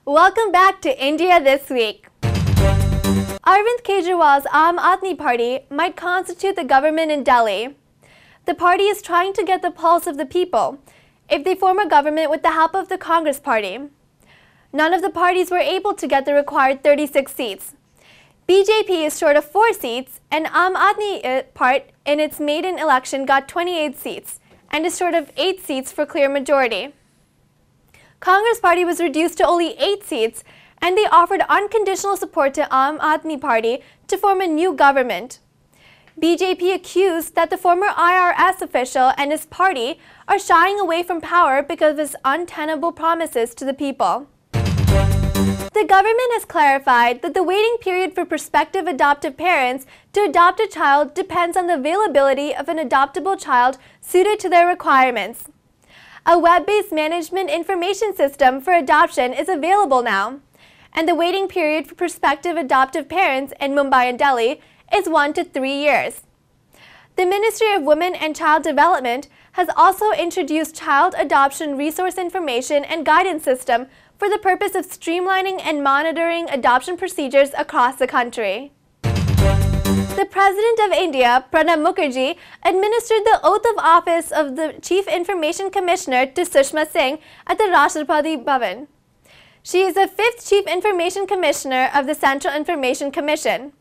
Welcome back to India This Week. Arvind Kejriwal's Aam Aadmi Party might constitute the government in Delhi. The party is trying to get the pulse of the people if they form a government with the help of the Congress Party. None of the parties were able to get the required 36 seats. BJP is short of 4 seats, and Aam Aadmi part in its maiden election got 28 seats and is short of 8 seats for clear majority. Congress Party was reduced to only 8 seats, and they offered unconditional support to Aam Aadmi Party to form a new government. BJP accused that the former IRS official and his party are shying away from power because of his untenable promises to the people. The government has clarified that the waiting period for prospective adoptive parents to adopt a child depends on the availability of an adoptable child suited to their requirements. A web-based management information system for adoption is available now, and the waiting period for prospective adoptive parents in Mumbai and Delhi is 1 to 3 years. The Ministry of Women and Child Development has also introduced Child Adoption Resource Information and Guidance System for the purpose of streamlining and monitoring adoption procedures across the country. The President of India, Pranab Mukherjee, administered the oath of office of the Chief Information Commissioner to Sushma Singh at the Rashtrapati Bhavan. She is the 5th Chief Information Commissioner of the Central Information Commission.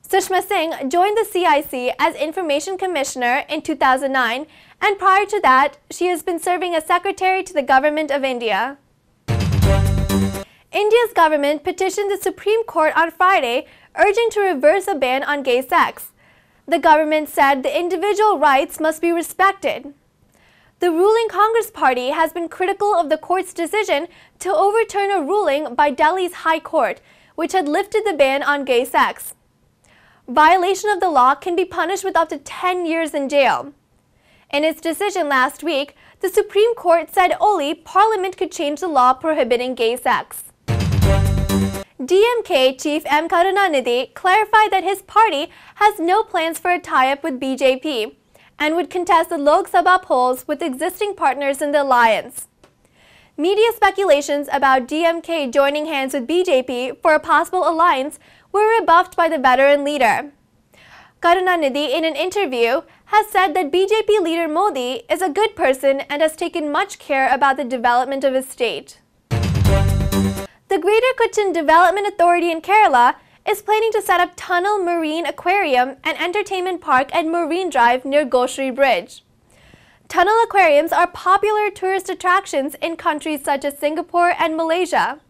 Sushma Singh joined the CIC as Information Commissioner in 2009, and prior to that, she has been serving as Secretary to the Government of India. India's government petitioned the Supreme Court on Friday, urging to reverse a ban on gay sex. The government said the individual rights must be respected. The ruling Congress Party has been critical of the court's decision to overturn a ruling by Delhi's High Court, which had lifted the ban on gay sex. Violation of the law can be punished with up to 10 years in jail. In its decision last week, the Supreme Court said only Parliament could change the law prohibiting gay sex. DMK Chief M. Karunanidhi clarified that his party has no plans for a tie-up with BJP and would contest the Lok Sabha polls with existing partners in the alliance. Media speculations about DMK joining hands with BJP for a possible alliance were rebuffed by the veteran leader. Karunanidhi, in an interview, has said that BJP leader Modi is a good person and has taken much care about the development of his state. The Greater Cochin Development Authority in Kerala is planning to set up Tunnel Marine Aquarium and Entertainment Park at Marine Drive near Goshri Bridge. Tunnel aquariums are popular tourist attractions in countries such as Singapore and Malaysia.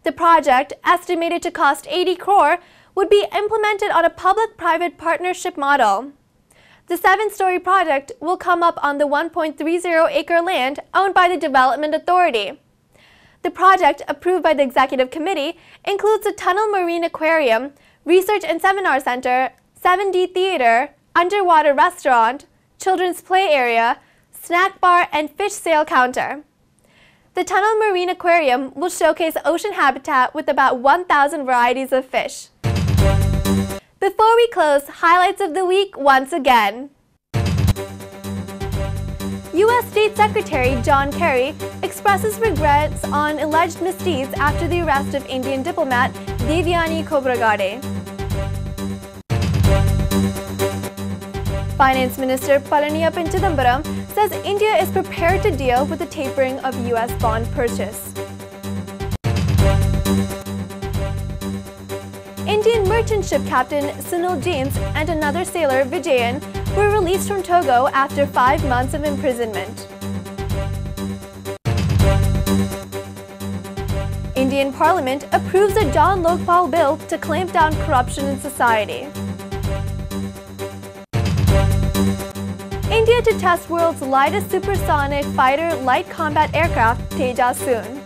The project, estimated to cost 80 crore, would be implemented on a public-private partnership model. The 7-story project will come up on the 1.30-acre land owned by the Development Authority. The project, approved by the Executive Committee, includes a Tunnel Marine Aquarium, Research and Seminar Center, 7D Theater, underwater restaurant, children's play area, snack bar, and fish sale counter. The Tunnel Marine Aquarium will showcase ocean habitat with about 1,000 varieties of fish. Before we close, highlights of the week once again. U.S. State Secretary John Kerry expresses regrets on alleged misdeeds after the arrest of Indian diplomat Devyani Khobragade. Finance Minister Palaniappan Chidambaram says India is prepared to deal with the tapering of U.S. bond purchase. Indian merchant ship captain Sunil James and another sailor, Vijayan, were released from Togo after 5 months of imprisonment. Indian Parliament approves a John Lokpal bill to clamp down corruption in society. India to test world's lightest supersonic fighter light combat aircraft, Tejas soon.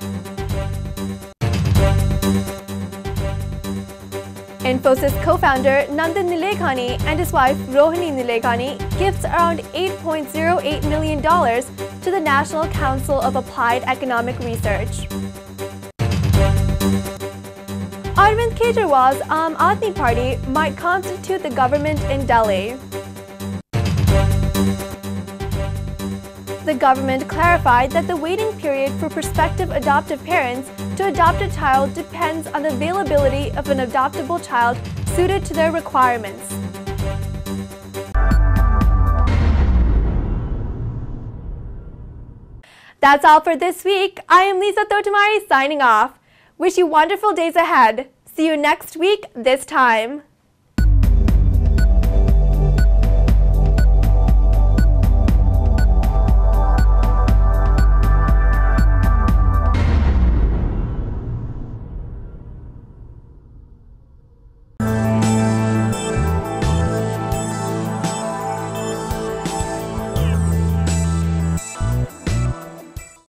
Infosys co-founder Nandan Nilekani and his wife Rohini Nilekani gifts around $8.08 million to the National Council of Applied Economic Research. Arvind Kejriwal's Aam Aadmi Party might constitute the government in Delhi. The government clarified that the waiting period for prospective adoptive parents to adopt a child depends on the availability of an adoptable child suited to their requirements. That's all for this week. I am Lisa Thotamari signing off. Wish you wonderful days ahead. See you next week, this time.